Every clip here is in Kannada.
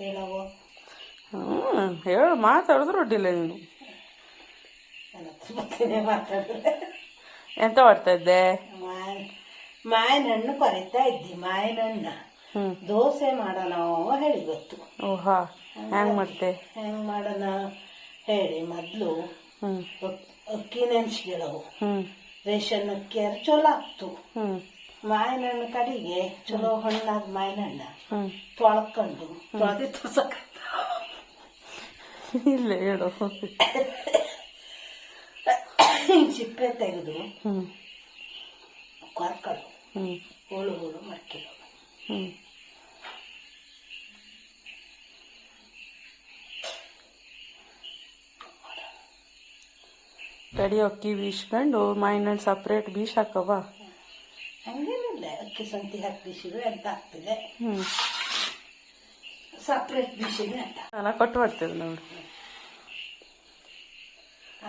ಹೇಳವು ಹೇಳು ಮಾತಾಡಿದ್ರು ಅಡ್ಡಿಲ್ಲ ನೀನು. ಮಾತಾಡಿದ್ರೆ ಎಂತ ಮಾಡ್ತಾ ಇದ್ದೆ? ಮಾವಿನ ಹಣ್ಣು ಕೊರಿತಾ ಇದ್ದಿ. ಮಾವಿನ ಹಣ್ಣ ದೋಸೆ ಮಾಡೋಣ ಹೇಳಿ ಗೊತ್ತು. ಓಹಾ, ಹೆಂಗ್ ಮಾಡ್ತೆ? ಹೆಂಗ್ ಮಾಡೋಣ ಹೇಳಿ. ಮೊದ್ಲು ಅಕ್ಕಿ ನೆನ್ಸ್ಕೊಳ್ಳವು. ರೇಷನ್ ಅಕ್ಕಿ ಅರ್ ಚಲೋ ಆಗ್ತು. ಮಾವಿನ ಹಣ್ಣು ಕಡೆಗೆ ಚಲೋ ಹಣ್ಣಾದ ಮಾವಿನ ಹಣ್ಣ ತೊಳ್ಕೊಂಡು ತೊಳೆದಿ ತೋರ್ಸಕ ಇಲ್ಲ ಹೇಳು. ಸಿಪ್ಪೆ ತೆಗೆದು ಕೊರ್ಕೊಳ್ಳು, ಹೋಳು ಹೋಳು ಮಡ್ಕಿಡು. ತಡಿ ಅಕ್ಕಿ ಬೀಸ್ಕೊಂಡು ಮಾವಿನ ಹಣ್ಣು ಸಪ್ರೇಟ್ ಬೀಸ್ ಹಾಕವ. ಹಂಗೇನಿಲ್ಲ, ಅಕ್ಕಿ ಸಂತಿ ಹಾಕಿ ಬೀಸಿದ್ರೆ ಅಂತ ಆಗ್ತದೆ, ಸಪ್ರೇಟ್ ಬೀಸಿದ್ರೆ ಅಂತ ಅಲ್ಲ ಕೊಟ್ಟು ಬರ್ತದೆ ನೋಡಿ.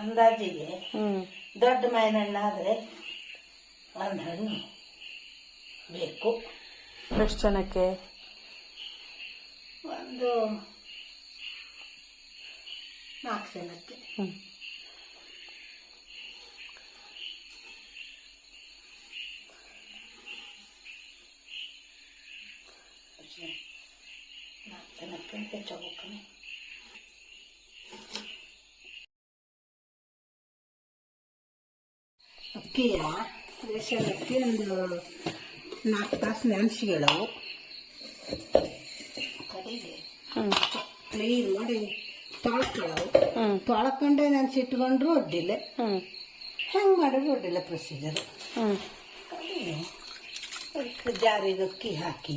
ಅಂದಾಜಿಗೆ ದೊಡ್ಡ ಮಾವಿನ ಹಣ್ಣು ಆದರೆ ಒಂದು ಹಣ್ಣು ಬೇಕು. ಎಷ್ಟು ಜನಕ್ಕೆ? ಒಂದು 4 ಜನಕ್ಕೆ. ಹೆಚ್ಚಾಗಬೇಕನೆ. ಅಕ್ಕಿಯ ರೇಷನ್ ಅಕ್ಕಿ ಒಂದು 4 ತಾಸು ನೆನೆಸ್ಕೊಳ್ಳವು. ಕಡೆಗೆ ಕ್ಲೀನ್ ಮಾಡಿ ತೊಳ್ಕೊಳ್ಳವು. ತೊಳ್ಕೊಂಡೆ ನೆನೆಸಿಟ್ಕೊಂಡ್ರು ಅಡ್ಡಿಲ್ಲ, ಹೆಂಗೆ ಮಾಡಿದ್ರು ಅಡ್ಡಿಲ್ಲ ಪ್ರೊಸೀಜರು. ಅದಕ್ಕೆ ಜಾರಿಗೆ ಅಕ್ಕಿ ಹಾಕಿ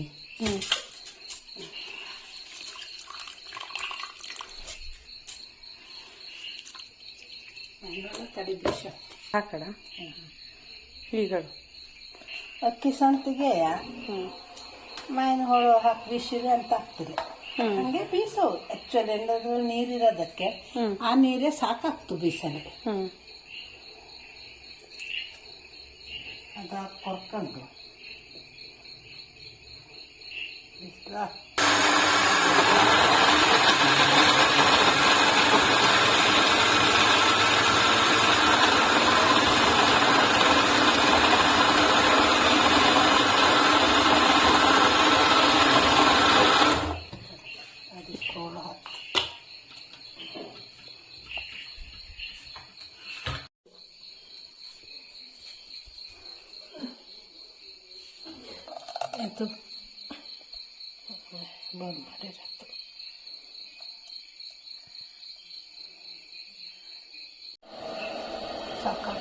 ತಡಿ ಬೀಸ ಹಾಕಡ. ಈಗ ಅಕ್ಕಿ ಸಂತಿಗೆ ಮಾವಿನ ಹೋಳು ಹಾಕಿ ಬೀಸಿದ್ರೆ ಅಂತ ಆಗ್ತದೆ. ಹಂಗೆ ಬೀಸೋದು ಆಕ್ಚುಲಿ ಏನಾದ್ರು ನೀರಿರೋದಕ್ಕೆ ಆ ನೀರೇ ಸಾಕಾಗ್ತು ಬೀಸಲು. ಅದ ಕೊರ್ಕೊಂಡು ಆಯಿತು. ಬಂದ್ ಮಾಡಿರತ್ತು. ಸಾಕಾಗ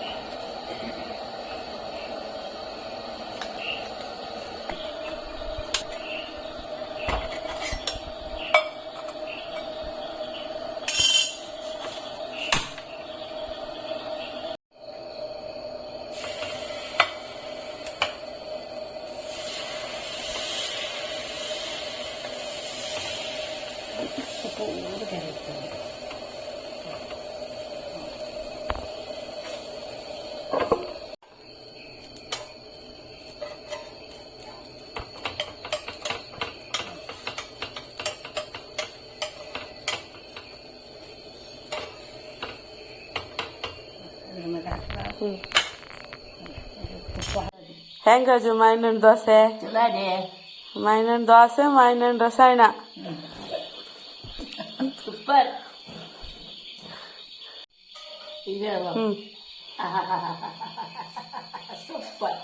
ಹೆಂಗಜು ಮಾವಿನ ಹಣ್ಣು ದೋಸೆ? ಮಾವಿನ ಹಣ್ಣು ದೋಸೆ, ಮಾವಿನ ಹಣ್ಣು ರಸಾಯನ. ಸೂಪರ್. ಸೂಪರ್.